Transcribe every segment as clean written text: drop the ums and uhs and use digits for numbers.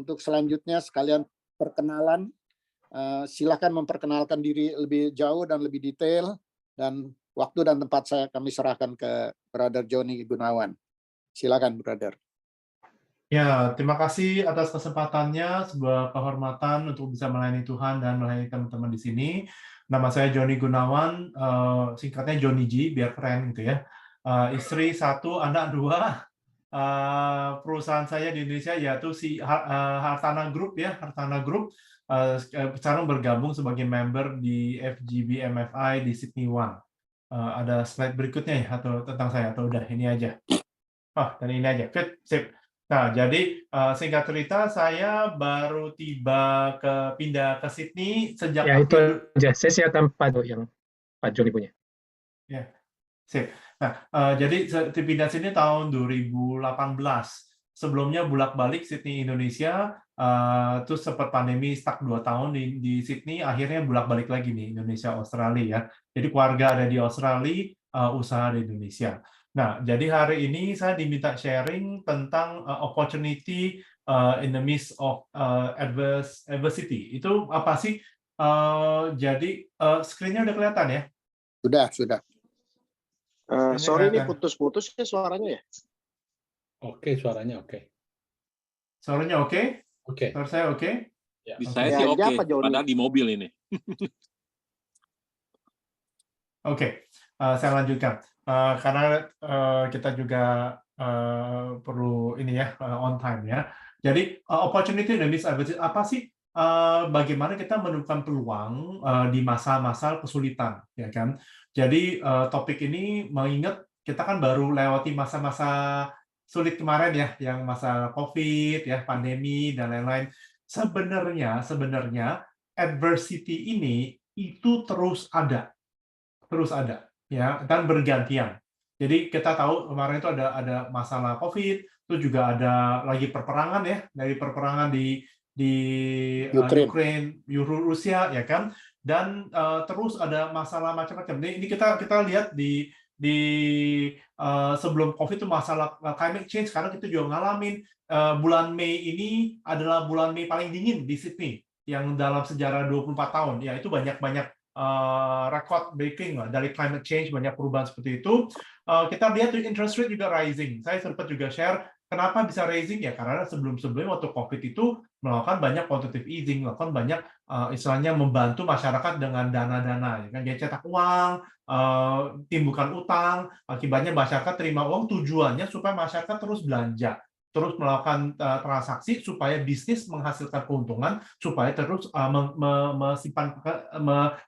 untuk selanjutnya sekalian perkenalan. Silakan memperkenalkan diri lebih jauh dan lebih detail, dan waktu dan tempat kami serahkan ke Brother Joni Gunawan. Silakan, Brother. Ya, terima kasih atas kesempatannya, sebuah kehormatan untuk bisa melayani Tuhan dan melayani teman-teman di sini. Nama saya Joni Gunawan, singkatnya Joni G, biar keren gitu ya. Istri 1, anak 2. Perusahaan saya di Indonesia yaitu Hartana Group ya, Hartana Group. Sekarang bergabung sebagai member di FGB MFI di Sydney One. Ada slide berikutnya ya, atau tentang saya, atau udah ini aja. Dan ini aja, fit, sip. Nah, jadi singkat cerita, saya baru pindah ke Sydney sejak ya itu aja. Saya siapkan yang Pak Joni punya. Ya, sip. Nah, jadi pindah sini tahun 2018. Sebelumnya bolak-balik Sydney Indonesia, terus sempat pandemi stuck 2 tahun di Sydney, akhirnya bolak-balik lagi nih Indonesia Australia ya. Jadi keluarga ada di Australia, usaha di Indonesia. Nah, jadi hari ini saya diminta sharing tentang opportunity in the midst of adversity. Itu apa sih? Jadi screen-nya udah kelihatan ya? Sudah. Sorry, ini putus-putus ya suaranya ya? Oke, suaranya oke. Suaranya oke? Oke. Suara saya oke? Ya. Di saya sih oke, padahal di mobil ini. Oke, saya lanjutkan. Karena kita juga perlu ini ya, on time ya. Jadi opportunity dan disadvantage apa sih? Bagaimana kita menemukan peluang di masa-masa kesulitan, ya kan? Jadi topik ini mengingat kita kan baru lewati masa-masa sulit kemarin ya, yang masa COVID ya, pandemi dan lain-lain. Sebenarnya adversity ini itu terus ada ya, dan bergantian. Jadi kita tahu kemarin itu ada masalah COVID, itu juga ada lagi perperangan ya, dari perperangan di Ukraine, Rusia ya kan, dan terus ada masalah macam-macam. Ini kita lihat di sebelum COVID itu masalah climate change, sekarang kita juga ngalamin bulan Mei ini adalah bulan Mei paling dingin di Sydney yang dalam sejarah 24 tahun. Ya, itu banyak record breaking dari climate change, banyak perubahan seperti itu. Kita lihat interest rate juga rising. Saya sempat juga share kenapa bisa rising ya, karena sebelum-sebelumnya waktu COVID itu melakukan banyak quantitative easing, melakukan banyak istilahnya membantu masyarakat dengan dana-dana, ya kan, dia cetak uang, timbulkan utang, akibatnya masyarakat terima uang, tujuannya supaya masyarakat terus belanja, terus melakukan transaksi supaya bisnis menghasilkan keuntungan, supaya terus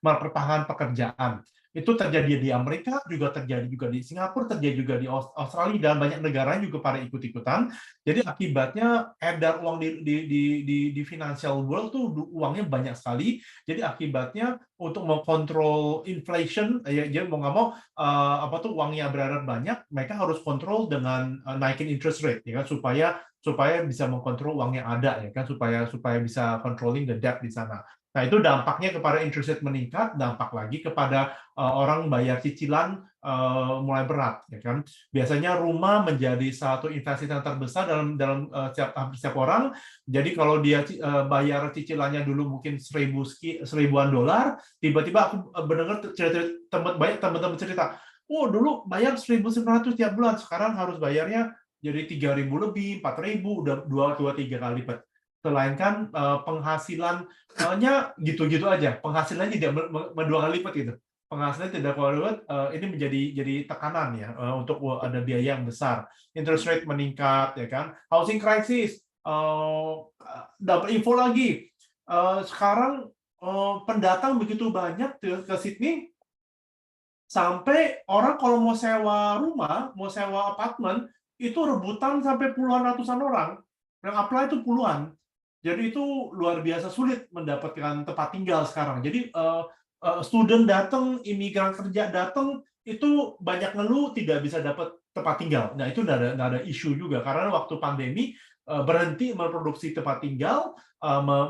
mempertahankan pekerjaan. Itu terjadi di Amerika, juga terjadi juga di Singapura, terjadi juga di Australia, dan banyak negara juga pada ikut-ikutan. Jadi akibatnya edar uang di financial world tuh uangnya banyak sekali. Jadi akibatnya untuk mengkontrol inflation, ya mau nggak mau uangnya beredar banyak, mereka harus kontrol dengan naikin interest rate, ya kan, supaya bisa mengkontrol uang yang ada, ya kan, supaya bisa controlling the debt di sana. Nah, itu dampaknya kepada interest rate meningkat, dampak lagi kepada orang bayar cicilan mulai berat, ya kan. Biasanya rumah menjadi satu investasi yang terbesar dalam setiap orang. Jadi kalau dia bayar cicilannya dulu mungkin $1,000-an, tiba-tiba aku mendengar teman-teman cerita, oh dulu bayar 1.900 tiap bulan, sekarang harus bayarnya jadi 3.000 lebih, 4.000, udah 2-3 kali lipat. Melainkan penghasilannya gitu-gitu aja, penghasilannya tidak 2 kali lipat gitu, penghasilan tidak kualitas, ini jadi tekanan ya, untuk ada biaya yang besar, interest rate meningkat, ya kan, housing crisis, dapat info lagi, sekarang pendatang begitu banyak ke Sydney, sampai orang kalau mau sewa rumah, mau sewa apartemen, itu rebutan sampai puluhan ratusan orang, yang apply itu puluhan. Jadi itu luar biasa sulit mendapatkan tempat tinggal sekarang. Jadi student datang, imigran kerja datang, itu banyak ngeluh tidak bisa dapat tempat tinggal. Nah, itu nggak ada isu juga, karena waktu pandemi berhenti memproduksi tempat tinggal,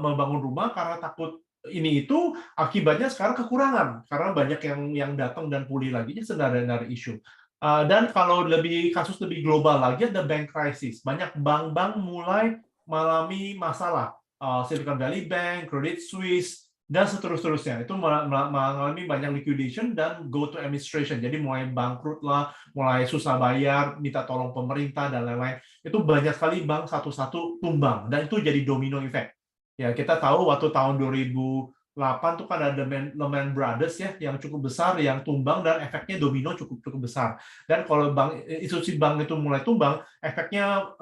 membangun rumah karena takut ini itu, akibatnya sekarang kekurangan karena banyak yang datang dan pulih lagi, jadi nggak ada isu. Dan kalau kasus lebih global lagi, ada bank crisis. Banyak bank-bank mulai mengalami masalah. Silicon Valley Bank, Credit Suisse, dan seterusnya. Itu mengalami banyak liquidation dan go to administration. Jadi mulai bangkrut lah, mulai susah bayar, minta tolong pemerintah, dan lain-lain. Itu banyak sekali bank satu-satu tumbang. Dan itu jadi domino effect. Ya, kita tahu waktu tahun 2008 tuh kan ada Lehman Brothers ya, yang cukup besar, yang tumbang, dan efeknya domino cukup besar. Dan kalau institusi bank itu mulai tumbang, efeknya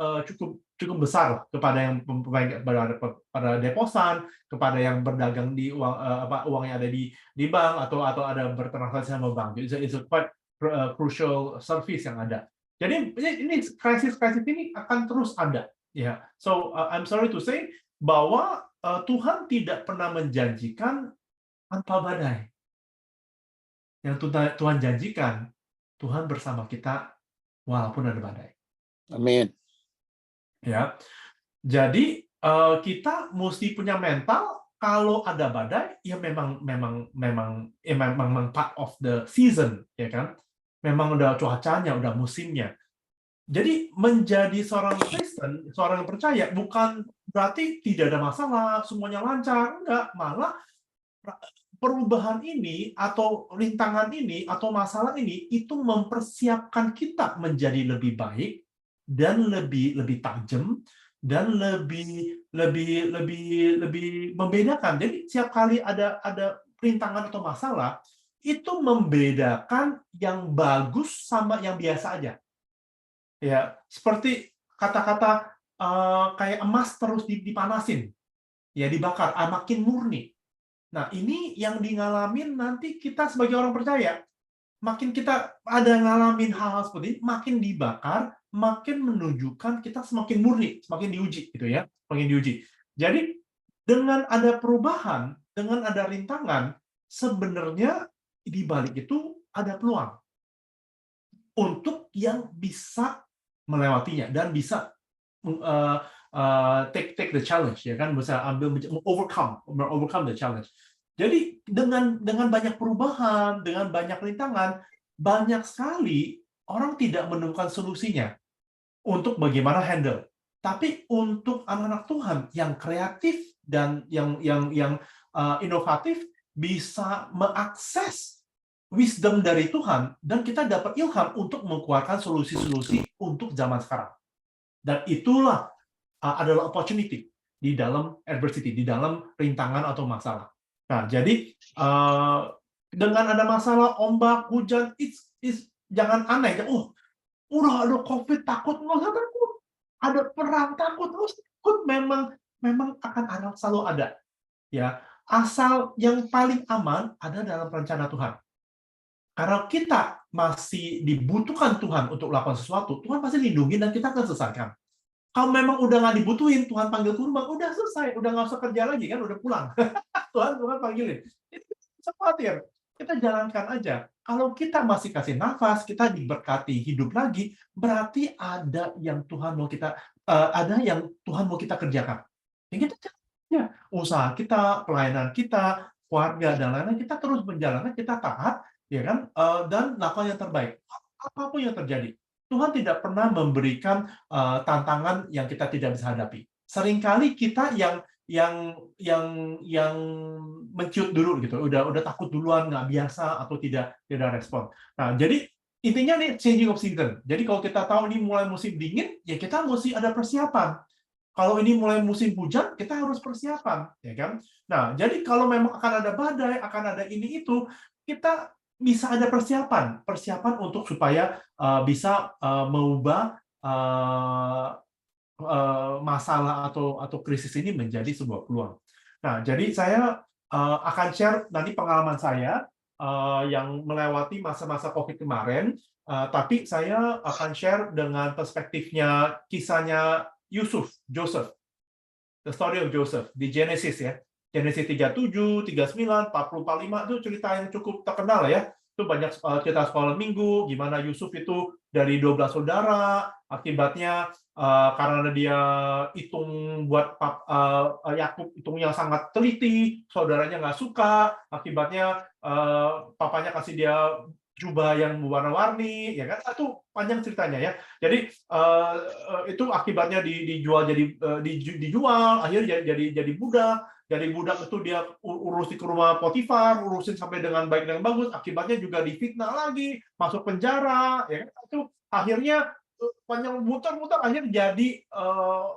cukup besar kepada yang pada deposan, kepada yang berdagang di uang yang ada di bank atau ada bertransaksi sama bank. It's a quite crucial service yang ada. Jadi ini krisis ini akan terus ada. Ya, so I'm sorry to say bahwa Tuhan tidak pernah menjanjikan tanpa badai. Yang Tuhan janjikan, Tuhan bersama kita walaupun ada badai. Amin. Ya, jadi kita mesti punya mental kalau ada badai, ya memang part of the season, ya kan? Memang udah cuacanya, udah musimnya. Jadi menjadi seorang Kristen, seorang yang percaya, bukan berarti tidak ada masalah, semuanya lancar, enggak, malah perubahan ini atau rintangan ini atau masalah ini itu mempersiapkan kita menjadi lebih baik dan lebih tajam dan lebih membedakan. Jadi setiap kali ada rintangan atau masalah itu membedakan yang bagus sama yang biasa aja. Ya, seperti kata-kata kayak emas terus dipanasin, ya dibakar, makin murni. Nah, ini yang ngalamin nanti kita sebagai orang percaya. Makin kita ada ngalamin hal-hal seperti ini, makin dibakar, makin menunjukkan kita semakin murni, semakin diuji, gitu ya, semakin diuji. Jadi dengan ada perubahan, dengan ada rintangan, sebenarnya di balik itu ada peluang untuk yang bisa melewatinya dan bisa take the challenge, ya kan, bisa overcome the challenge. Jadi dengan banyak perubahan, dengan banyak rintangan, banyak sekali orang tidak menemukan solusinya untuk bagaimana handle. Tapi untuk anak-anak Tuhan yang kreatif dan yang inovatif bisa mengakses wisdom dari Tuhan, dan kita dapat ilham untuk mengeluarkan solusi-solusi untuk zaman sekarang. Dan itulah adalah opportunity di dalam adversity, di dalam rintangan atau masalah. Nah, jadi dengan ada masalah, ombak, hujan, jangan aneh. Oh, udah ada COVID, takut, nggak usah takut. Ada perang, takut, nggak usah takut. Memang akan selalu ada. Ya, asal yang paling aman ada dalam rencana Tuhan. Karena kita masih dibutuhkan Tuhan untuk melakukan sesuatu, Tuhan pasti lindungi dan kita akan selesaikan. Kalau memang udah nggak dibutuhin, Tuhan panggil kurban, udah selesai, udah nggak usah kerja lagi kan, udah pulang. Tuhan panggilin. Itu bisa khawatir. Kita jalankan aja. Kalau kita masih kasih nafas, kita diberkati hidup lagi, berarti ada yang Tuhan mau kita kerjakan. Yang kita ya, usaha kita, pelayanan kita, keluarga dan lain-lain, kita terus menjalankan, kita taat, ya kan, dan lakukan yang terbaik. Apapun yang terjadi. Tuhan tidak pernah memberikan tantangan yang kita tidak bisa hadapi. Seringkali kita yang menciut dulu gitu, udah takut duluan, nggak biasa atau tidak respon. Nah, jadi intinya nih changing of season. Jadi kalau kita tahu ini mulai musim dingin, ya kita mesti ada persiapan. Kalau ini mulai musim hujan, kita harus persiapan, ya kan? Nah, jadi kalau memang akan ada badai, akan ada ini itu, kita bisa ada persiapan untuk supaya bisa mengubah masalah atau krisis ini menjadi sebuah peluang. Nah, jadi saya akan share nanti pengalaman saya yang melewati masa-masa COVID kemarin, tapi saya akan share dengan perspektifnya kisahnya Joseph, the story of Joseph di Genesis ya. Genesis 37, 39, 40, 45 itu cerita yang cukup terkenal ya. Itu banyak cerita sekolah minggu, gimana Yusuf itu dari 12 saudara, akibatnya karena dia hitung buat Yakub hitungnya sangat teliti, saudaranya nggak suka, akibatnya papanya kasih dia jubah yang warna-warni, ya kan? Itu panjang ceritanya ya. Jadi itu akibatnya dijual, akhirnya jadi budak. Dari budak itu dia urusin ke rumah Potifar, urusin sampai dengan baik dan bagus. Akibatnya juga difitnah lagi, masuk penjara, ya kan? Itu akhirnya panjang muter-muter akhirnya jadi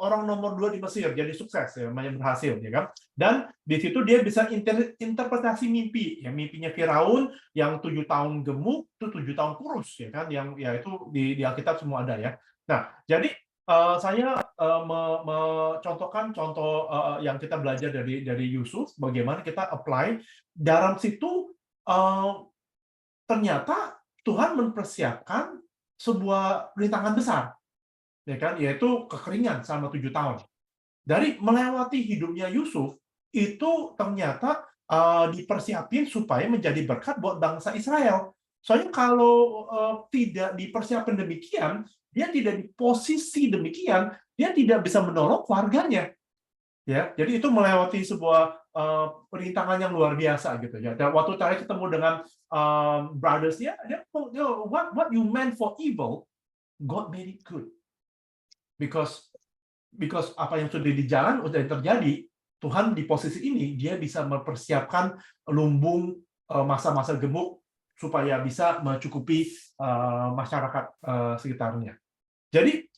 orang nomor 2 di Mesir, jadi sukses ya, namanya berhasil ya kan. Dan di situ dia bisa interpretasi mimpi, ya mimpinya Firaun yang 7 tahun gemuk, itu 7 tahun kurus ya kan, yang ya itu di Alkitab semua ada ya. Nah, jadi saya mencontohkan contoh yang kita belajar dari Yusuf, bagaimana kita apply dalam situ ternyata Tuhan mempersiapkan sebuah rintangan besar, ya kan, yaitu kekeringan selama 7 tahun. Dari melewati hidupnya Yusuf itu ternyata dipersiapin supaya menjadi berkat buat bangsa Israel. Soalnya kalau tidak dipersiapkan demikian, dia tidak di posisi demikian, dia tidak bisa menolong keluarganya. Ya, jadi itu melewati sebuah rintangan yang luar biasa gitu ya. Dan waktu terakhir ketemu dengan brothers-nya, dia what you meant for evil, God made it good. Because apa yang sudah di jalan sudah terjadi, Tuhan di posisi ini dia bisa mempersiapkan lumbung masa-masa gemuk supaya bisa mencukupi masyarakat sekitarnya. Jadi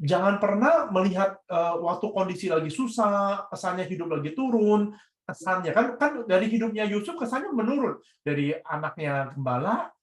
jangan pernah melihat waktu kondisi lagi susah, kesannya hidup lagi turun, kesannya kan dari hidupnya Yusuf kesannya menurun, dari anaknya gembala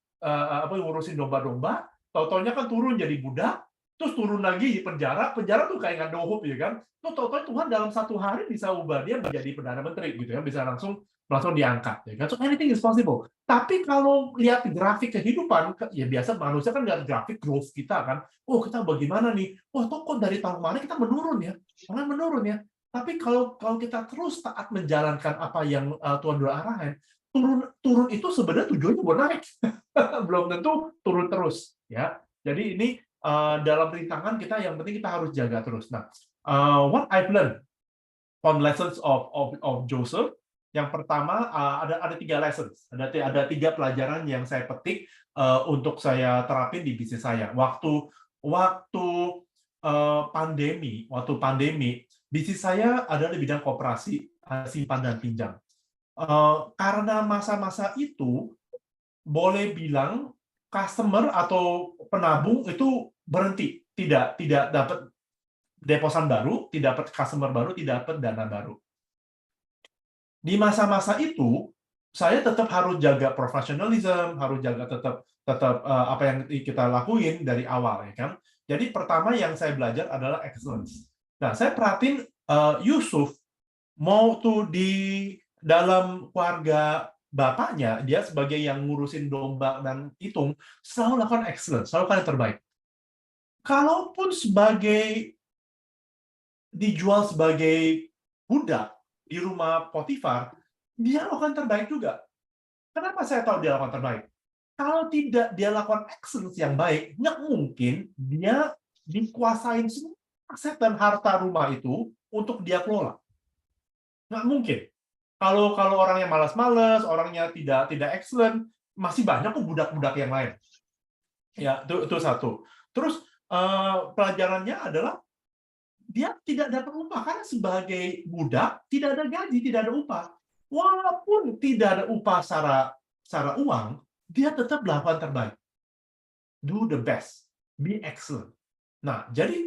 ngurusin domba-domba, tau-taunya kan turun jadi budak, terus turun lagi di penjara tuh kayak ngandohop ya kan, tuh tau-tau Tuhan dalam 1 hari bisa ubah dia menjadi perdana menteri gitu ya, bisa langsung diangkat ya kan, so anything is possible. Tapi kalau lihat grafik kehidupan, ya biasa manusia kan lihat grafik growth kita kan, oh kita bagaimana nih, oh kok dari tahun kemarin kita menurun ya, malah menurun ya. Tapi kalau kita terus taat menjalankan apa yang Tuhan udah arahin, turun itu sebenarnya tujuannya buat naik, belum tentu turun terus ya. Jadi ini dalam rintangan kita yang penting kita harus jaga terus. Nah, what I've learned from lessons of Joseph, yang pertama ada 3 lessons, ada 3 pelajaran yang saya petik untuk saya terapin di bisnis saya. Waktu pandemi, bisnis saya ada di bidang koperasi, simpan dan pinjam. Karena masa-masa itu boleh bilang customer atau penabung itu berhenti, tidak dapat deposan baru, tidak dapat customer baru, tidak dapat dana baru. Di masa-masa itu, saya tetap harus jaga professionalism, harus jaga tetap apa yang kita lakuin dari awal, ya kan. Jadi pertama yang saya belajar adalah excellence. Nah, saya perhatiin Yusuf mau tuh di dalam keluarga bapaknya, dia sebagai yang ngurusin domba dan hitung, selalu lakukan excellence, selalu lakukan yang terbaik. Kalaupun dijual sebagai budak di rumah Potifar, dia lakukan terbaik juga. Kenapa saya tahu dia lakukan terbaik? Kalau tidak dia lakukan excellence yang baik, nggak mungkin dia dikuasain semua aset dan harta rumah itu untuk dia kelola. Nggak mungkin. Kalau orang yang malas-malas, orangnya tidak excellent, masih banyak kok budak-budak yang lain. Ya, itu satu. Terus pelajarannya adalah dia tidak dapat upah karena sebagai budak tidak ada gaji, tidak ada upah. Walaupun tidak ada upah secara uang, dia tetap melakukan terbaik. Do the best, be excellent. Nah, jadi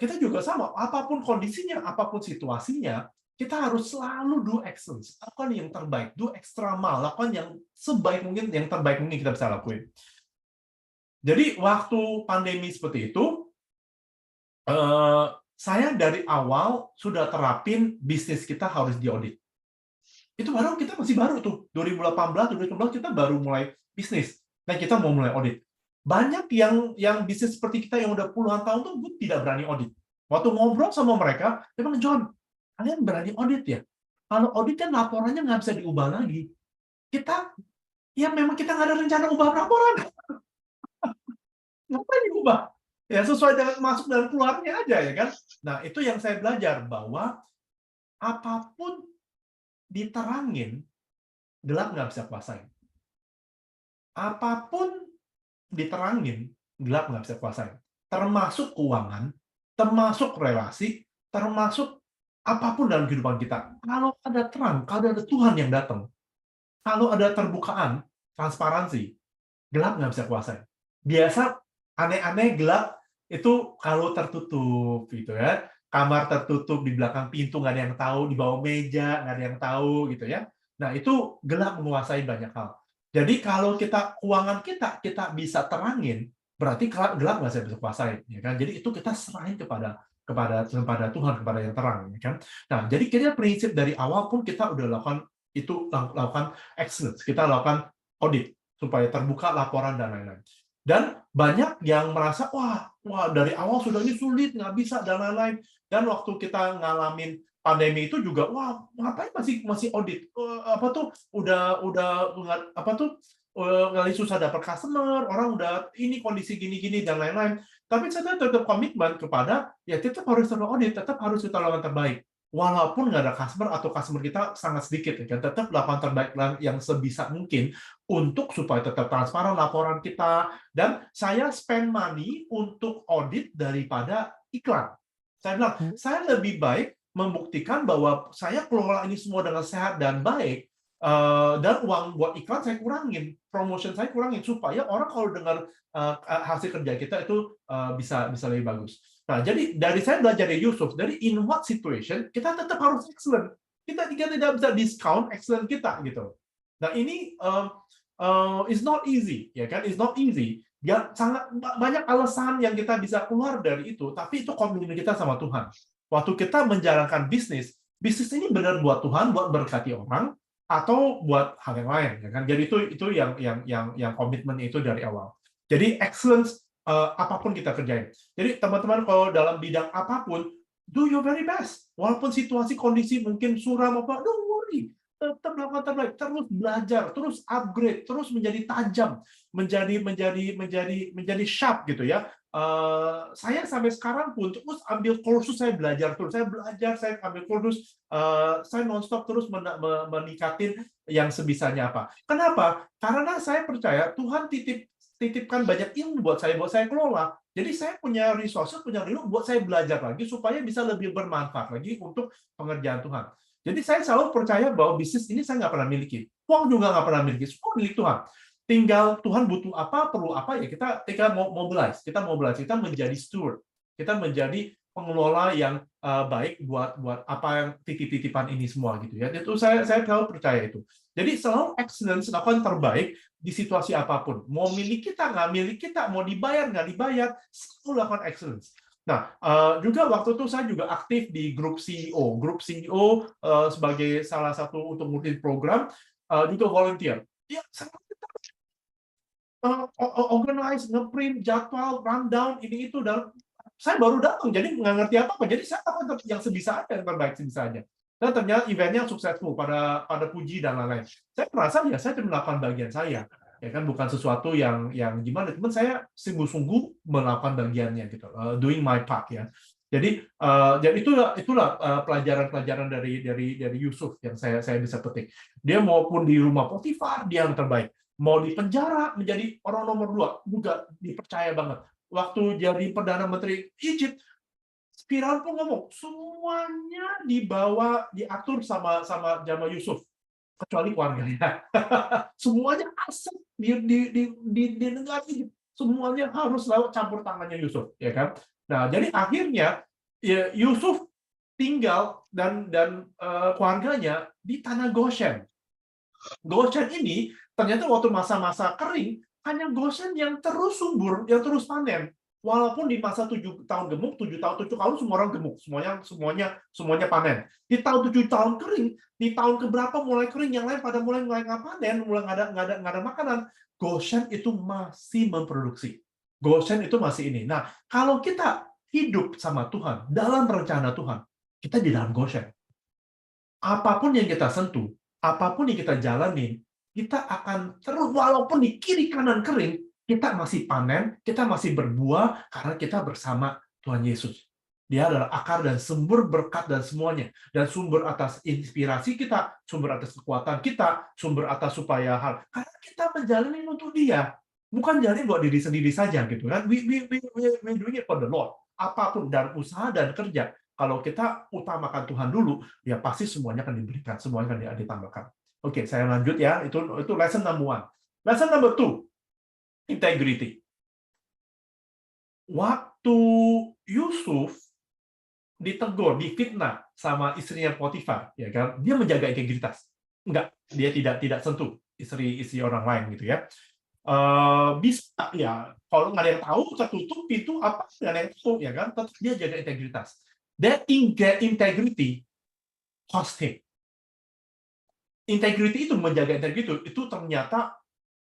kita juga sama, apapun kondisinya, apapun situasinya, kita harus selalu do excellence, lakukan yang terbaik, do extra mile, lakukan yang sebaik mungkin, yang terbaik mungkin kita bisa lakuin. Jadi waktu pandemi seperti itu, saya dari awal sudah terapin bisnis kita harus diaudit. Itu baru kita masih baru tuh, 2018, 2019 kita baru mulai bisnis, dan kita mau mulai audit. Banyak yang bisnis seperti kita yang udah puluhan tahun tuh tidak berani audit. Waktu ngobrol sama mereka, dia bilang, John, kalian berani audit ya? Kalau audit kan laporannya nggak bisa diubah lagi. Memang kita nggak ada rencana ubah laporan. Ngapain diubah? Ya, sesuai dengan masuk dan keluarnya aja ya kan. Nah, itu yang saya belajar bahwa apapun diterangin, gelap nggak bisa kuasain. apapun diterangin, gelap nggak bisa kuasain. Termasuk keuangan, termasuk relasi, termasuk apapun dalam kehidupan kita. Kalau ada terang, kalau ada Tuhan yang datang, kalau ada terbukaan, transparansi, gelap nggak bisa kuasain. Biasa aneh-aneh gelap itu kalau tertutup gitu ya. Kamar tertutup, di belakang pintu nggak ada yang tahu, di bawah meja nggak ada yang tahu gitu ya. Nah, itu gelap menguasai banyak hal. Jadi kalau keuangan kita bisa terangin, berarti gelap nggak bisa kuasain, ya kan? Jadi itu kita serahin kepada Tuhan, kepada yang terang, ya kan? Nah, jadi kita prinsip dari awal pun kita udah lakukan excellence, kita lakukan audit supaya terbuka laporan dan lain-lain. Dan banyak yang merasa wah dari awal sudah ini sulit, nggak bisa dan lain-lain. Dan waktu kita ngalamin pandemi itu juga wah ngapain masih audit, apa tuh udah apa tuh kali susah dapat customer, orang udah ini kondisi gini-gini dan lain-lain. Tapi saya tetap komitmen kepada ya tetap harus audit, tetap harus kita lakukan terbaik. Walaupun nggak ada customer atau customer kita sangat sedikit, ya kan, tetap lakukan terbaik yang sebisa mungkin untuk supaya tetap transparan laporan kita. Dan saya spend money untuk audit daripada iklan. Saya bilang, saya lebih baik membuktikan bahwa saya kelola ini semua dengan sehat dan baik, dan uang buat iklan saya kurangin, promotion saya kurangin, supaya orang kalau dengar hasil kerja kita itu bisa lebih bagus. Nah, jadi dari saya belajar dari Yusuf, dari in what situation, kita tetap harus excellent. Kita tidak bisa discount excellent kita, gitu. Nah, ini is not easy, ya kan? It's not easy. Ya, sangat banyak alasan yang kita bisa keluar dari itu, tapi itu komitmen kita sama Tuhan. Waktu kita menjalankan bisnis ini benar buat Tuhan, buat berkati orang, atau buat hal yang lain, ya kan? Jadi itu yang komitmen itu dari awal. Jadi excellence apapun kita kerjain. Jadi teman-teman kalau dalam bidang apapun, do your very best. Walaupun situasi kondisi mungkin suram apa, don't worry. Tetap melakukan terbaik, terus belajar, terus upgrade, terus menjadi tajam, menjadi sharp gitu ya. Saya sampai sekarang pun terus ambil kursus, saya belajar terus, saya ambil kursus, saya nonstop terus meningkatin yang sebisanya apa. Kenapa? Karena saya percaya Tuhan titipkan banyak ilmu buat saya kelola. Jadi saya punya resources, punya ilmu buat saya belajar lagi supaya bisa lebih bermanfaat lagi untuk pengerjaan Tuhan. Jadi saya selalu percaya bahwa bisnis ini saya nggak pernah miliki. Uang juga nggak pernah miliki. Semua milik Tuhan. Tinggal Tuhan butuh apa, perlu apa, ya kita mobilize. Kita menjadi steward. Kita menjadi pengelola yang baik buat apa yang titipan ini semua gitu ya. Itu saya selalu percaya itu. Jadi selalu excellence, lakukan terbaik di situasi apapun. Mau milik kita, nggak milik kita, mau dibayar, nggak dibayar, selalu lakukan excellence. Nah, juga waktu itu saya juga aktif di grup CEO. Grup CEO sebagai salah satu untuk multi program, juga volunteer. Ya, saya organize, ngeprint, jadwal, rundown, ini itu, dan saya baru datang, jadi nggak ngerti apa-apa. Jadi saya lakukan yang sebisa aja, yang terbaik sebisa aja. Dan ternyata eventnya successful, pada puji dan lain-lain. Saya merasa ya saya melakukan bagian saya. Ya kan, bukan sesuatu yang gimana, teman saya sungguh-sungguh melakukan bagiannya gitu, doing my part ya. Jadi itulah pelajaran dari Yusuf yang saya bisa petik. Dia maupun di rumah Potifar dia yang terbaik, mau di penjara menjadi orang nomor 2 juga dipercaya banget. Waktu jadi perdana menteri Egypt, Firaun pun ngomong semuanya diatur sama Yusuf, kecuali keluarganya. Semuanya aset di negara ini, semuanya harus lewat campur tangannya Yusuf, ya kan? Nah, jadi akhirnya ya, Yusuf tinggal dan keluarganya di tanah Goshen. Goshen ini ternyata waktu masa-masa kering, hanya Goshen yang terus subur, yang terus panen. Walaupun di masa 7 tahun gemuk, 7 tahun semua orang gemuk, semuanya panen. Di tahun 7 tahun kering, di tahun keberapa mulai kering, yang lain pada mulai nggak panen, mulai nggak ada makanan, Goshen itu masih memproduksi. Goshen itu masih ini. Nah, kalau kita hidup sama Tuhan, dalam rencana Tuhan, kita di dalam Goshen. Apapun yang kita sentuh, apapun yang kita jalani, kita akan terus, walaupun di kiri kanan kering, kita masih panen, kita masih berbuah karena kita bersama Tuhan Yesus. Dia adalah akar dan sumber berkat dan semuanya. Dan sumber atas inspirasi kita, sumber atas kekuatan kita, sumber atas supaya hal. Karena kita menjalani untuk Dia. Bukan jalani buat diri sendiri saja gitu kan. We doing it for the Lord. Apapun dan usaha dan kerja. Kalau kita utamakan Tuhan dulu, ya pasti semuanya akan diberikan, semuanya akan ditambahkan. Oke, saya lanjut ya. Itu lesson number 1. Lesson number 2, integrity. Waktu Yusuf ditegur, difitnah sama istrinya Potifar, ya kan? Dia menjaga integritas. Enggak, dia tidak sentuh istri orang lain gitu ya. Bisa ya, kalau nggak ada yang tahu, tertutup pintu apa nggak ada yang tahu ya kan? Tetap dia jaga integritas. That integrity cost him. Integrity itu menjaga integrity itu ternyata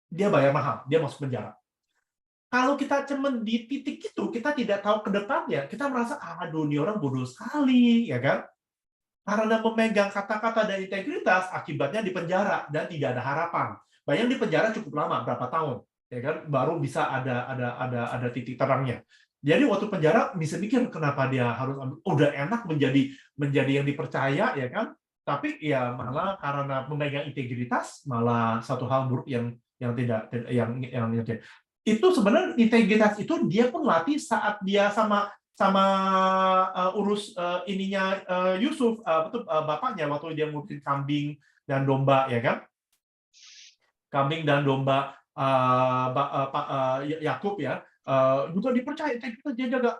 dia bayar mahal, dia masuk penjara. Kalau kita cuman di titik itu, kita tidak tahu ke depannya, kita merasa, aduh, ini orang bodoh sekali, ya kan? Karena memegang kata-kata dan integritas, akibatnya di penjara dan tidak ada harapan. Bayang di penjara cukup lama, berapa tahun, ya kan? Baru bisa ada titik terangnya. Jadi waktu penjara bisa mikir kenapa dia harus udah enak menjadi yang dipercaya, ya kan? Tapi ya malah karena memegang integritas, malah satu hal buruk yang tidak itu sebenarnya integritas itu dia pun latih saat dia sama urus ininya Yusuf, bapaknya waktu dia ngurusin kambing dan domba, ya kan? Kambing dan domba Yakub ya, juga dipercaya integritas, dia jaga.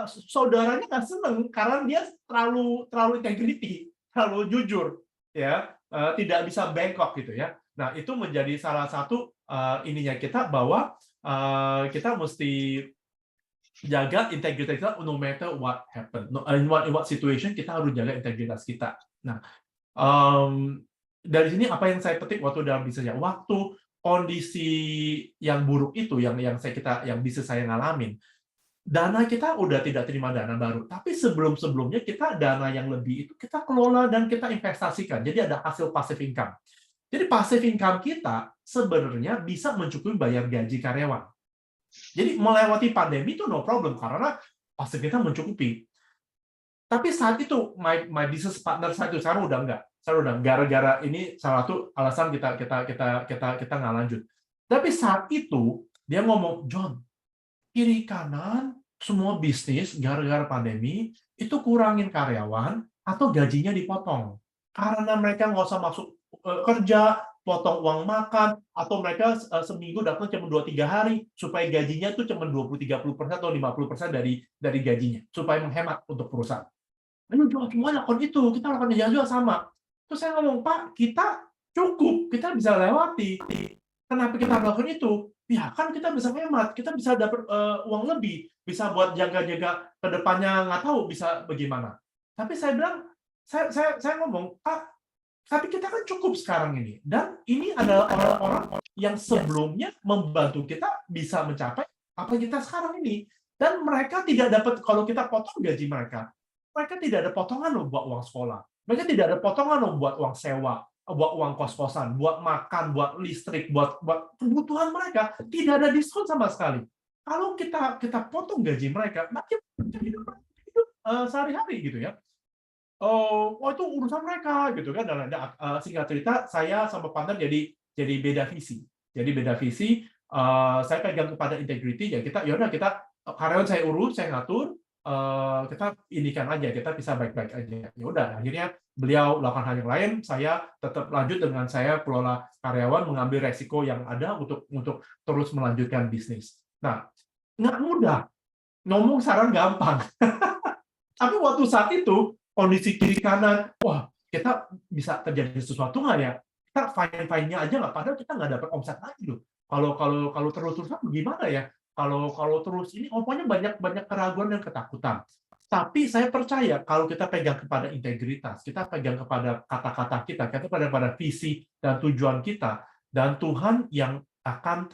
Saudaranya nggak seneng karena dia terlalu integrity, terlalu jujur, ya, tidak bisa bengkok gitu ya. Nah, itu menjadi salah satu ininya kita bahwa kita mesti jaga integritas kita no matter what happen. In what situation kita harus jaga integritas kita. Nah, dari sini apa yang saya petik waktu dalam bisnisnya, waktu kondisi yang buruk itu yang bisa saya ngalamin, dana kita udah tidak terima dana baru, tapi sebelumnya kita dana yang lebih itu kita kelola dan kita investasikan. Jadi ada hasil passive income. Jadi passive income kita sebenarnya bisa mencukupi bayar gaji karyawan. Jadi melewati pandemi itu no problem karena passive kita mencukupi. Tapi saat itu my business partner saya itu sekarang udah enggak. Saya udah gara-gara ini salah satu alasan kita nggak lanjut. Tapi saat itu dia ngomong, John, kiri kanan semua bisnis gara-gara pandemi itu kurangin karyawan atau gajinya dipotong karena mereka nggak usah masuk kerja, potong uang makan, atau mereka seminggu datang cuma 2-3 hari supaya gajinya itu cuma 20-30% atau 50% dari gajinya supaya menghemat untuk perusahaan. Lalu semua lakukan itu, kita lakukan juga sama. Terus saya ngomong, Pak, kita cukup, kita bisa lewati. Kenapa kita lakukan itu? Ya kan kita bisa hemat, kita bisa dapat uang lebih, bisa buat jaga-jaga ke depannya, nggak tahu bisa bagaimana. Tapi saya bilang, saya ngomong, Pak, tapi kita kan cukup sekarang ini. Dan ini adalah orang-orang yang sebelumnya membantu kita bisa mencapai apa kita sekarang ini. Dan mereka tidak dapat, kalau kita potong gaji mereka tidak ada potongan loh buat uang sekolah. Mereka tidak ada potongan loh buat uang sewa, buat uang kos-kosan, buat makan, buat listrik, buat kebutuhan mereka. Tidak ada diskon sama sekali. Kalau kita potong gaji mereka, mereka hidup sehari-hari gitu ya. Oh, itu urusan mereka gitu kan. Dan singkat cerita, saya sama partner jadi beda visi. Jadi beda visi. Saya pegang kepada integrity. Ya kita karyawan saya urus, saya ngatur. Kita indikan aja, kita bisa baik-baik aja. Ya udah, akhirnya beliau lakukan hal yang lain. Saya tetap lanjut dengan saya kelola karyawan, mengambil resiko yang ada untuk terus melanjutkan bisnis. Nah, nggak mudah. Ngomong sekarang gampang. Tapi waktu saat itu kondisi kiri kanan, wah, kita bisa terjadi sesuatu nggak ya? Kita fine-fine-nya aja nggak, padahal kita nggak dapat omset lagi loh. Kalau terus-terusan gimana ya? Kalau terus ini, pokoknya banyak keraguan dan ketakutan. Tapi saya percaya kalau kita pegang kepada integritas, kita pegang kepada kata-kata kita pada visi dan tujuan kita, dan Tuhan yang akan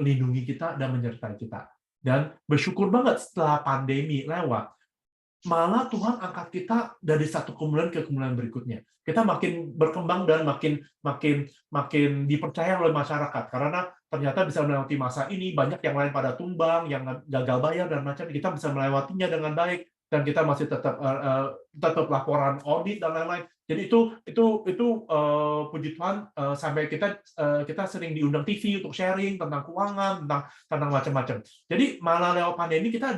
melindungi kita dan menyertai kita. Dan bersyukur banget setelah pandemi lewat, malah Tuhan angkat kita dari satu kemuliaan ke kemuliaan berikutnya. Kita makin berkembang dan makin dipercaya oleh masyarakat, karena ternyata bisa melewati masa ini. Banyak yang lain pada tumbang, yang gagal bayar dan macam, kita bisa melewatinya dengan baik, dan kita masih tetap laporan audit dan lain-lain. Jadi itu puji Tuhan, sampai kita sering diundang TV untuk sharing tentang keuangan, tentang macam-macam. Jadi malah lewat pandemi kita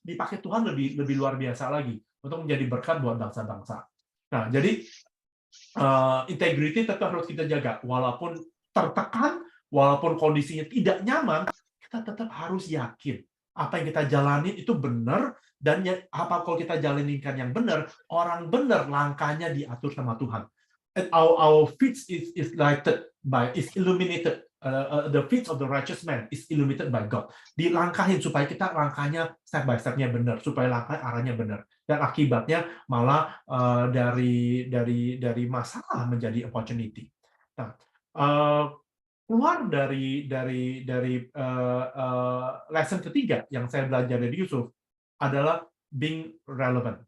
dipakai Tuhan lebih luar biasa lagi untuk menjadi berkat buat bangsa-bangsa. Nah, jadi integrity tetap harus kita jaga, walaupun tertekan, walaupun kondisinya tidak nyaman, kita tetap harus yakin apa yang kita jalani itu benar, dan apa kalau kita jalaninkan yang benar, orang benar langkahnya diatur sama Tuhan. Our feet is lighted by, is illuminated. The feet of the righteous man is illuminated by God. Dilangkahin supaya kita langkahnya step by step-nya benar, supaya langkah arahnya benar. Dan akibatnya malah dari masalah menjadi opportunity. Nah, keluar dari lesson ketiga yang saya belajar dari Yusuf adalah being relevant.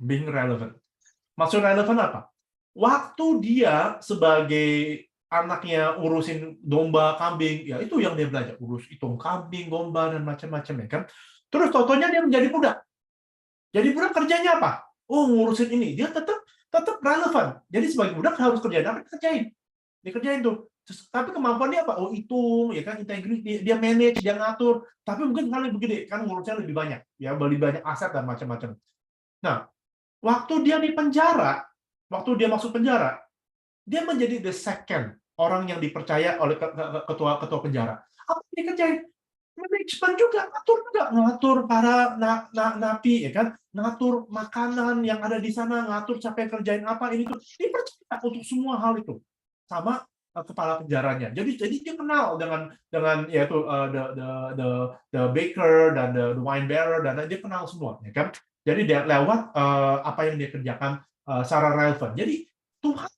Being relevant. Maksud relevan apa? Waktu dia sebagai anaknya urusin domba, kambing, ya itu yang dia belajar, urus hitung kambing, domba, dan macam-macam, ya kan. Terus totonya dia menjadi budak. Jadi budak kerjanya apa? Oh, ngurusin ini. Dia tetap relevan. Jadi sebagai budak harus kerjain apa? Dikerjain tuh. Tapi kemampuan dia apa? Oh, hitung, ya kan, integrity, dia manage, dia ngatur. Tapi mungkin lebih gede, kan ngurusnya lebih banyak, ya, lebih banyak aset dan macam-macam. Nah, waktu dia di penjara, waktu dia masuk penjara, dia menjadi the second orang yang dipercaya oleh ketua penjara. Apa yang dikerjain? Manajemen juga, ngatur para napi, ya kan, ngatur makanan yang ada di sana, ngatur siapa yang kerjain apa, ini tuh dipercaya untuk semua hal itu sama kepala penjaranya. Jadi dia kenal dengan yaitu the baker dan the wine bearer, dan dia kenal semua, ya kan. Jadi dia lewat apa yang dia kerjakan secara relevan. Jadi Tuhan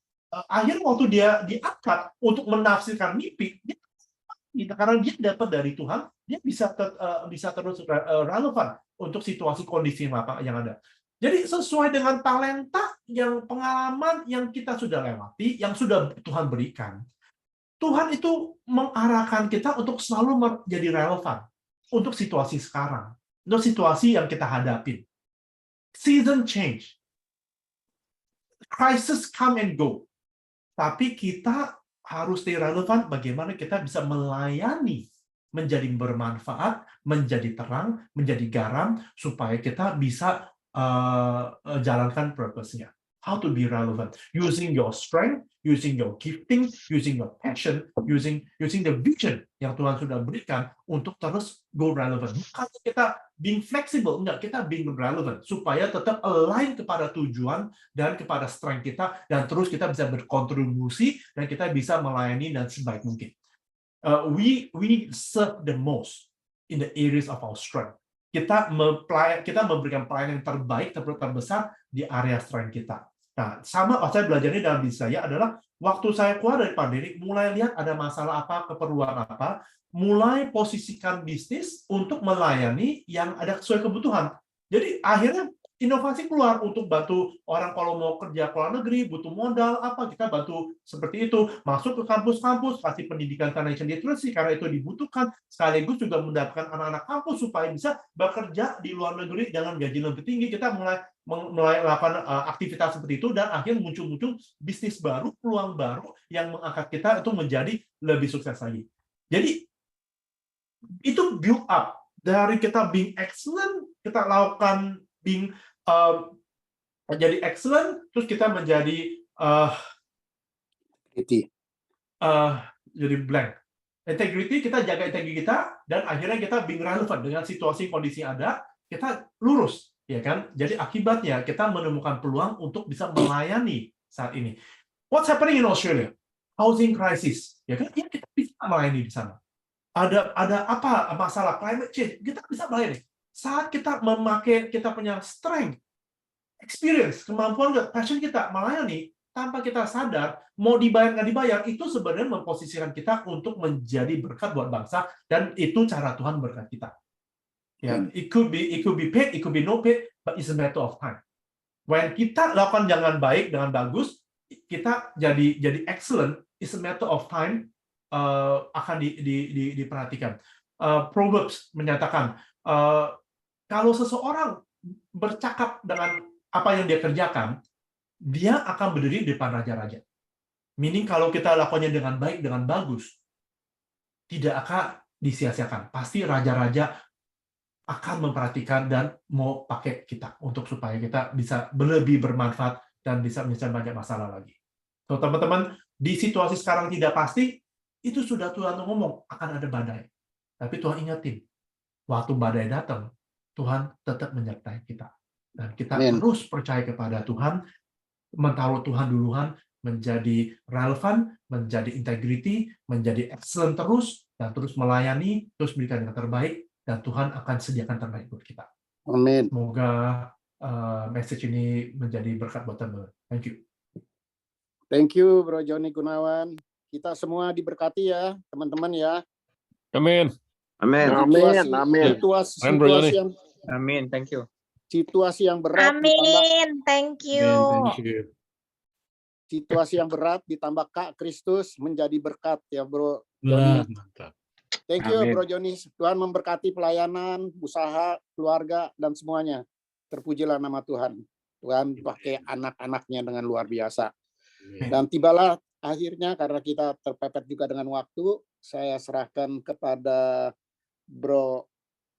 akhirnya waktu dia diangkat untuk menafsirkan mimpi, karena dia dapat dari Tuhan, dia bisa terus relevan untuk situasi kondisi yang ada. Jadi sesuai dengan talenta, yang pengalaman yang kita sudah lewati, yang sudah Tuhan berikan, Tuhan itu mengarahkan kita untuk selalu menjadi relevan untuk situasi sekarang, untuk situasi yang kita hadapi. Season change, crisis come and go, tapi kita harus stay relevan. Bagaimana kita bisa melayani, menjadi bermanfaat, menjadi terang, menjadi garam, supaya kita bisa jalankan purpose-nya. How to be relevant, using your strength, using your gifting, using your passion, using the vision yang Tuhan sudah berikan untuk terus go relevant. Bukan kita being flexible, enggak, kita being relevant supaya tetap align kepada tujuan dan kepada strength kita, dan terus kita bisa berkontribusi dan kita bisa melayani dan sebaik mungkin. We serve the most in the areas of our strength. Kita memberikan pelayanan yang terbaik, terbesar di area strength kita. Nah, sama saya belajarnya dalam diri saya adalah waktu saya keluar dari pandemi, mulai lihat ada masalah apa, keperluan apa, mulai posisikan bisnis untuk melayani yang ada sesuai kebutuhan. Jadi akhirnya inovasi keluar untuk bantu orang kalau mau kerja ke luar negeri, butuh modal apa, kita bantu seperti itu, masuk ke kampus-kampus, kasih pendidikan financial literacy karena itu dibutuhkan, sekaligus juga mendapatkan anak-anak kampus supaya bisa bekerja di luar negeri dengan gaji lebih tinggi. Kita mulai melakukan aktivitas seperti itu, dan akhirnya muncul bisnis baru, peluang baru yang mengangkat kita itu menjadi lebih sukses lagi. Jadi itu build up dari kita being excellent, kita lakukan being menjadi excellent, terus kita menjadi jadi blank. Integrity, kita jaga integriti kita, dan akhirnya kita being relevant dengan situasi kondisi yang ada, kita lurus, ya kan? Jadi akibatnya kita menemukan peluang untuk bisa melayani saat ini. What's happening in Australia? Housing crisis, ya kan? Ya, kita bisa melayani di sana. Ada apa masalah climate change, kita bisa melayani. Saat kita memakai kita punya strength, experience, kemampuan, passion kita melayani, tanpa kita sadar, mau dibayar nggak dibayar, itu sebenarnya memposisikan kita untuk menjadi berkat buat bangsa, dan itu cara Tuhan berkat kita. Ya, it could be paid, it could be no paid, but it's a matter of time. When kita lakukan dengan baik, dengan bagus, kita jadi excellent, it's a matter of time, akan diperhatikan. Proverbs menyatakan, kalau seseorang bercakap dengan apa yang dia kerjakan, dia akan berdiri di depan raja-raja. Meaning kalau kita lakukannya dengan baik, dengan bagus, tidak akan disia-siakan. Pasti raja-raja akan memperhatikan dan mau pakai kita untuk supaya kita bisa lebih bermanfaat dan bisa menyelesaikan banyak masalah lagi. So, teman-teman, di situasi sekarang tidak pasti, itu sudah Tuhan ngomong akan ada badai. Tapi Tuhan ingetin, waktu badai datang, Tuhan tetap menyertai kita. Dan kita terus percaya kepada Tuhan, menaruh Tuhan duluan, menjadi relevan, menjadi integrity, menjadi excellent terus, dan terus melayani, terus berikan yang terbaik, dan Tuhan akan sediakan terbaik buat kita. Amin. Semoga message ini menjadi berkat buat teman. Thank you. Thank you, Bro Joni Gunawan. Kita semua diberkati ya, teman-teman ya. Amin. Amin. Situasi yang Amin, thank you. situasi yang berat Amin, thank you. Thank you. situasi yang berat ditambah Kak Kristus menjadi berkat ya, Bro Nah, Joni. mantap. Thank you, Amin. Bro Joni. Tuhan memberkati pelayanan, usaha, keluarga, dan semuanya. Terpujilah nama Tuhan. Tuhan pakai anak-anaknya dengan luar biasa. Dan tibalah akhirnya, karena kita terpepet juga dengan waktu, saya serahkan kepada Bro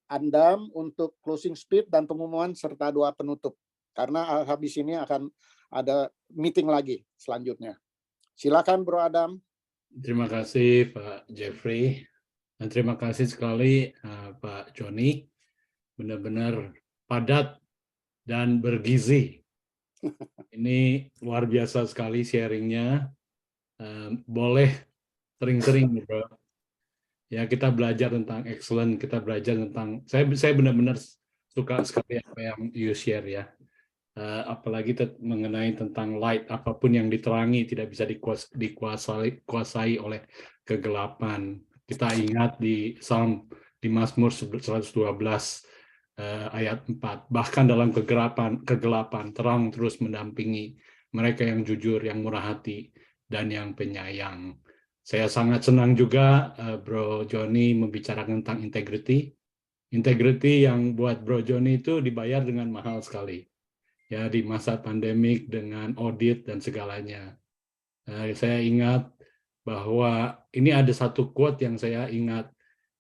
Andam untuk closing speech dan pengumuman serta doa penutup. Karena habis ini akan ada meeting lagi selanjutnya. Silakan Bro Adam. Terima kasih Pak Jeffrey. Dan terima kasih sekali Pak Joni. Benar-benar padat dan bergizi. Ini luar biasa sekali sharingnya. Boleh sering-sering, Bro. Ya, kita belajar tentang excellent, kita belajar tentang, saya benar-benar suka sekali apa yang you share ya. Apalagi mengenai tentang light, apapun yang diterangi tidak bisa dikuasai oleh kegelapan. Kita ingat di Mazmur 112 ayat 4, bahkan dalam kegelapan terang terus mendampingi mereka yang jujur, yang murah hati, dan yang penyayang. Saya sangat senang juga Bro Joni membicarakan tentang integrity. Integrity yang buat Bro Joni itu dibayar dengan mahal sekali. Ya, di masa pandemik dengan audit dan segalanya. Saya ingat bahwa ini ada satu quote yang saya ingat,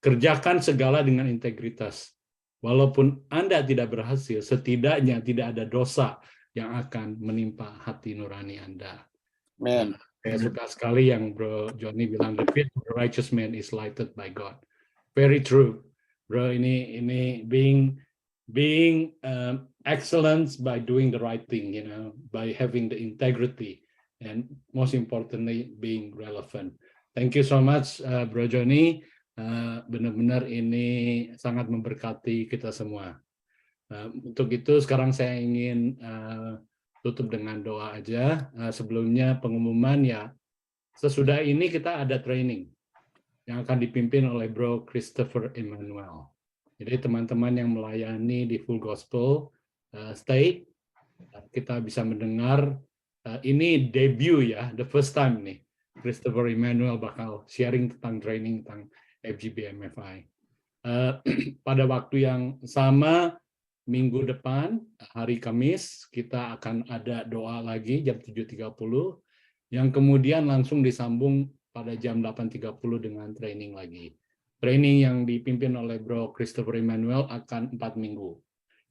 kerjakan segala dengan integritas. Walaupun Anda tidak berhasil, setidaknya tidak ada dosa yang akan menimpa hati nurani Anda. Amen. Saya suka sekali yang Bro Joni bilang, the feet of the righteous man is lighted by God. Very true, Bro. Ini being excellence by doing the right thing, by having the integrity, and most importantly, being relevant. Thank you so much, Bro Joni. Benar-benar ini sangat memberkati kita semua. Untuk itu sekarang saya ingin tutup dengan doa aja. Sebelumnya pengumuman ya, sesudah ini kita ada training yang akan dipimpin oleh Bro Christopher Emmanuel. Jadi teman-teman yang melayani di Full Gospel State, kita bisa mendengar, ini debut ya, the first time nih, Christopher Emmanuel bakal sharing tentang training tentang FGBMFI. Pada waktu yang sama, minggu depan, hari Kamis, kita akan ada doa lagi jam 7.30, yang kemudian langsung disambung pada jam 8.30 dengan training lagi. Training yang dipimpin oleh Bro Christopher Emmanuel akan 4 minggu.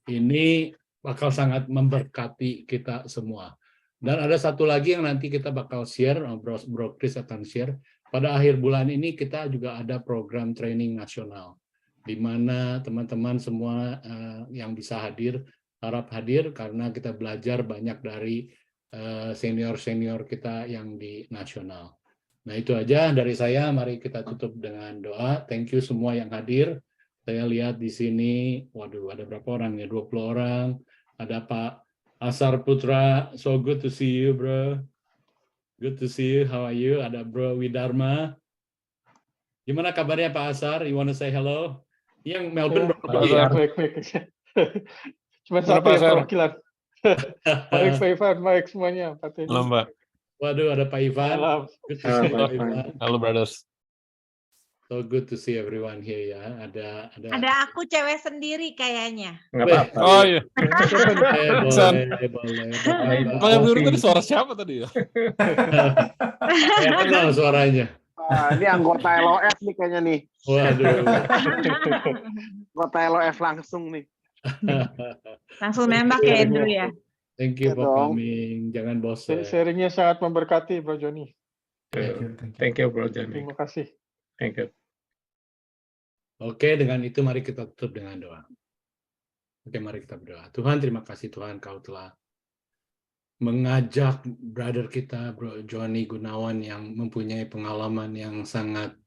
Ini bakal sangat memberkati kita semua. Dan ada satu lagi yang nanti kita bakal share, Bro Chris akan share. Pada akhir bulan ini kita juga ada program training nasional, di mana teman-teman semua yang bisa hadir, harap hadir karena kita belajar banyak dari senior-senior kita yang di nasional. Nah itu aja dari saya, mari kita tutup dengan doa. Thank you semua yang hadir. Saya lihat di sini, waduh ada berapa orang ya, 20 orang. Ada Pak Asar Putra, so good to see you bro. Good to see you, how are you? Ada Bro Widarma. Gimana kabarnya Pak Asar? You want to say hello? Yang Melbourne berapa Halo, lagi? baik. Cuma Halo, satu Pak yang Fer. perwakilan. Baik, Pak Ivan, baik semuanya. Pak Teddy. Halo, Mbak. Waduh, ada Pak Ivan. Salam. Good to see Halo, Pak Ivan. Halo, brothers. So good to see everyone here ya. Ada aku cewek sendiri kayaknya. Nggak Weh. apa-apa. Oh iya. Siapa nih? boleh. Bang Abdur tadi suara siapa tadi ya? Saya kenal suaranya. Ini anggota LOF nih kayaknya nih. Waduh. Anggota LOF langsung nih. Langsung nembak ya Andrew ya. Thank you Ya for dong. coming. Jangan bosan. Sharingnya sangat memberkati, Bro Joni. Thank you, Bro Johnny. Terima kasih. Thank you. Oke, dengan itu mari kita tutup dengan doa. Oke, mari kita berdoa. Tuhan, terima kasih Tuhan, Kau telah mengajak brother kita, Bro Johnny Gunawan yang mempunyai pengalaman yang sangat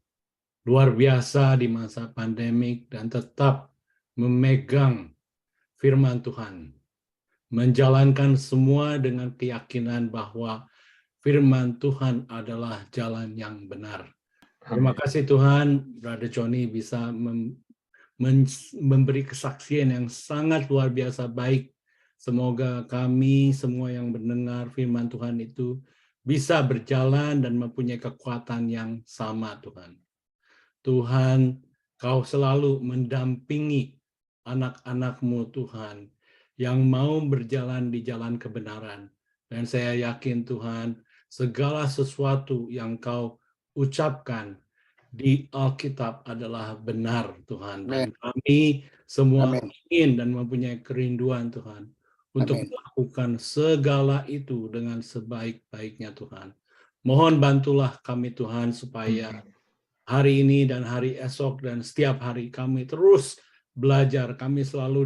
luar biasa di masa pandemik dan tetap memegang firman Tuhan. Menjalankan semua dengan keyakinan bahwa firman Tuhan adalah jalan yang benar. Terima kasih Tuhan, Brother Johnny bisa memberi kesaksian yang sangat luar biasa baik. Semoga kami semua yang mendengar firman Tuhan itu bisa berjalan dan mempunyai kekuatan yang sama Tuhan. Tuhan, Kau selalu mendampingi anak-anak-Mu Tuhan yang mau berjalan di jalan kebenaran. Dan saya yakin Tuhan, segala sesuatu yang Kau ucapkan di Alkitab adalah benar Tuhan. Dan kami semua ingin dan mempunyai kerinduan Tuhan untuk melakukan segala itu dengan sebaik-baiknya Tuhan. Mohon bantulah kami Tuhan supaya hari ini dan hari esok dan setiap hari kami terus belajar. Kami selalu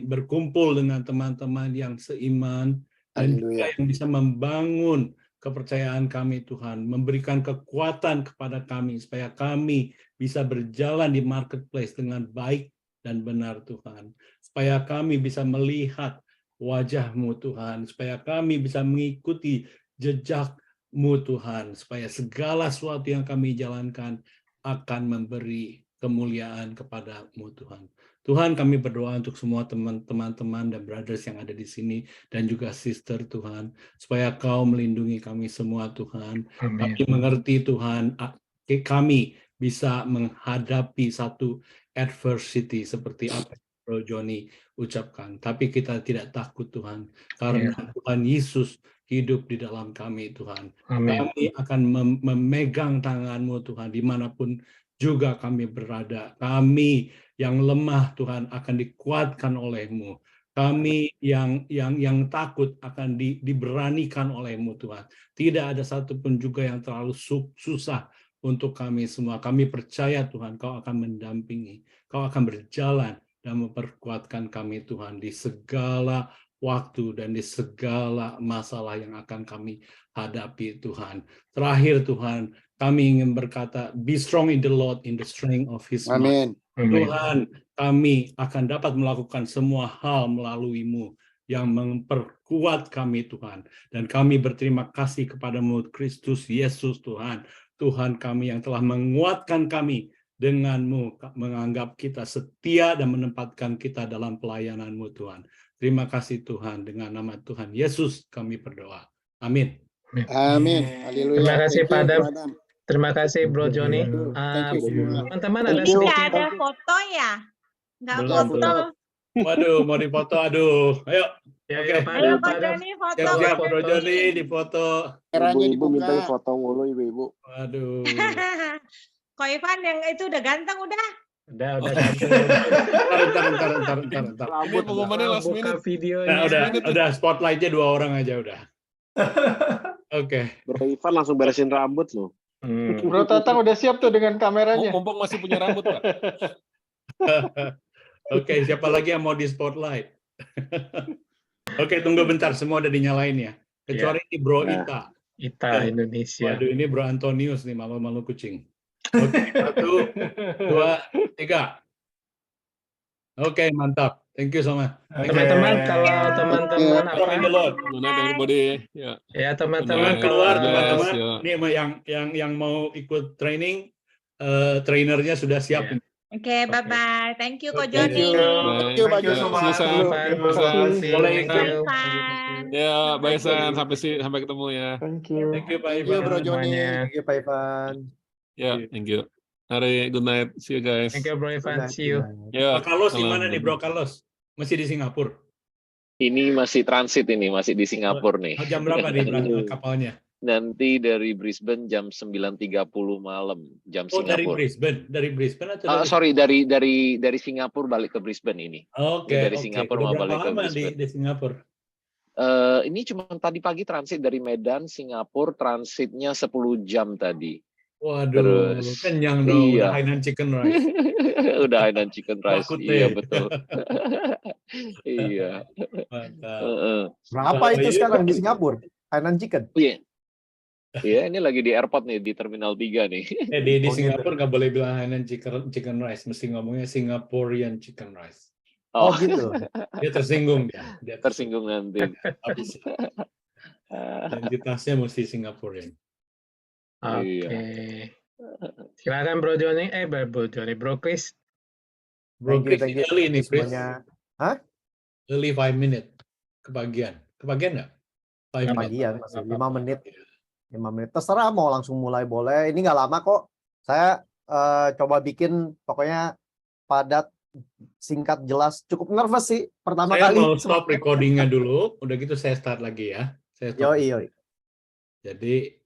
berkumpul dengan teman-teman yang seiman dan juga yang bisa membangun kepercayaan kami Tuhan, memberikan kekuatan kepada kami supaya kami bisa berjalan di marketplace dengan baik dan benar Tuhan. Supaya kami bisa melihat wajah-Mu Tuhan, supaya kami bisa mengikuti jejak-Mu Tuhan, supaya segala sesuatu yang kami jalankan akan memberi kemuliaan kepada-Mu Tuhan. Tuhan, kami berdoa untuk semua teman-teman dan brothers yang ada di sini dan juga sister Tuhan, supaya Kau melindungi kami semua Tuhan. Amin. Kami mengerti Tuhan, kami bisa menghadapi satu adversity seperti apa Bro Johnny ucapkan. Tapi kita tidak takut Tuhan, karena Tuhan Yesus hidup di dalam kami Tuhan. Amin. Kami akan memegang tangan-Mu Tuhan dimanapun juga kami berada. Kami yang lemah Tuhan akan dikuatkan oleh-Mu. Kami yang takut akan diberanikan oleh-Mu Tuhan. Tidak ada satupun juga yang terlalu susah untuk kami semua. Kami percaya Tuhan, Kau akan mendampingi. Kau akan berjalan dan memperkuatkan kami Tuhan di segala waktu dan di segala masalah yang akan kami hadapi Tuhan. Terakhir Tuhan, kami ingin berkata, be strong in the Lord, in the strength of His might. Tuhan, kami akan dapat melakukan semua hal melalui-Mu yang memperkuat kami Tuhan. Dan kami berterima kasih kepada-Mu Kristus Yesus Tuhan. Tuhan kami yang telah menguatkan kami dengan-Mu, menganggap kita setia dan menempatkan kita dalam pelayanan-Mu Tuhan. Terima kasih Tuhan, dengan nama Tuhan Yesus kami berdoa. Amin. Amin. Haleluya. Terima kasih Pak Adam. Adam. Terima kasih Bro Johnny. Thank you semua. Teman-teman ada Ini sedikit. nggak ada foto ya? Nggak Belum, foto. Waduh, mau difoto, aduh. Ayo. Ya, Oke. ya, Pak Ayo Adam, Pak Pak Adam. Johnny foto. Siap-siap, Pak Bro Johnny. Johnny difoto. Eranya Ibu-ibu minta dibuka. foto mulu ibu-ibu. Waduh. Ko Ivan yang itu udah ganteng udah. Udah Ntar. Ini pengumumannya last buka minute. videonya. Udah spotlightnya 2 orang aja udah. Oke. Bro Ivan langsung beresin rambut loh. Bro Tatang udah siap tuh dengan kameranya. Mumpung masih punya rambut, Pak. Oke, siapa lagi yang mau di spotlight? Oke, tunggu bentar, semua udah dinyalain ya. Kecuali ini Bro Ita. Ita Indonesia. Waduh, ini Bro Antonius nih, malu-malu kucing. Oke, 1, 2, 3. Oke, mantap. Thank you so much. Teman-teman, kalau teman-teman Strong in the Lord. Good night everybody. Ya. ya teman-teman Keluar Yes, teman-teman. ya. Ini yang mau ikut training, trainernya sudah siap. Ya. Oke, bye-bye. Thank you, Ko Thank Joni. you. Thank you, Pak Thank you so Joni. much. Susan. Thank you. Susan. Boleh, Susan. thank you. Ivan. Ya, bye San. Bye. Sampai ketemu ya. Thank you. Thank you, Pak Thank you, Bro Ivan. Joni. Semuanya. Thank you, Pak Ivan. Ya, thank you. Mari, good night. See you guys. Thank you, Bro Ivan. See you. Ya, Pak Carlos di salam. mana nih, Bro Carlos? Masih di Singapura. Ini masih transit ini, masih di Singapura nih. Jam berapa di kapalnya? Nanti dari Brisbane jam 9.30 malam, jam Oh, dari Singapura. Brisbane. Dari Brisbane atau dari... Sorry, dari Singapura balik ke Brisbane ini. Oke, Ini dari oke. Singapura Udah mau berapa balik ke lama Brisbane. di Singapura? Ini cuma tadi pagi transit dari Medan, Singapura, transitnya 10 jam tadi. Waduh, Terus, kenyang dong. iya. Udah Hainan chicken rice. Udah Hainan chicken rice, Bakute. iya betul. Iya. Mantap. Berapa Kalau itu ini, sekarang Pak, di Singapura? Hainan chicken. Iya. Iya, ini lagi di airport nih, di Terminal 3 nih. di Oh, gitu. Singapura nggak boleh bilang Hainan chicken rice, mesti ngomongnya Singaporean chicken rice. Oh, gitu. Dia tersinggung dia. Tersinggung nanti. Nggak bisa. Identitasnya mesti Singaporean. Oke. Iya. Silakan Bro Joni. Bro Joni, Bro Chris. Bro, Thank you, Chris, thank you. early nih, Chris. Semuanya. Early 5 minute. Kebagian nggak? 5 minute. Pagian masih 5 menit. 5 menit. Terserah mau langsung mulai boleh. Ini nggak lama kok. Saya coba bikin pokoknya padat, singkat, jelas. Cukup nervous sih pertama Saya kali. mau stop recordingnya dulu. Udah gitu saya start lagi ya. Saya stop. Yoi. Jadi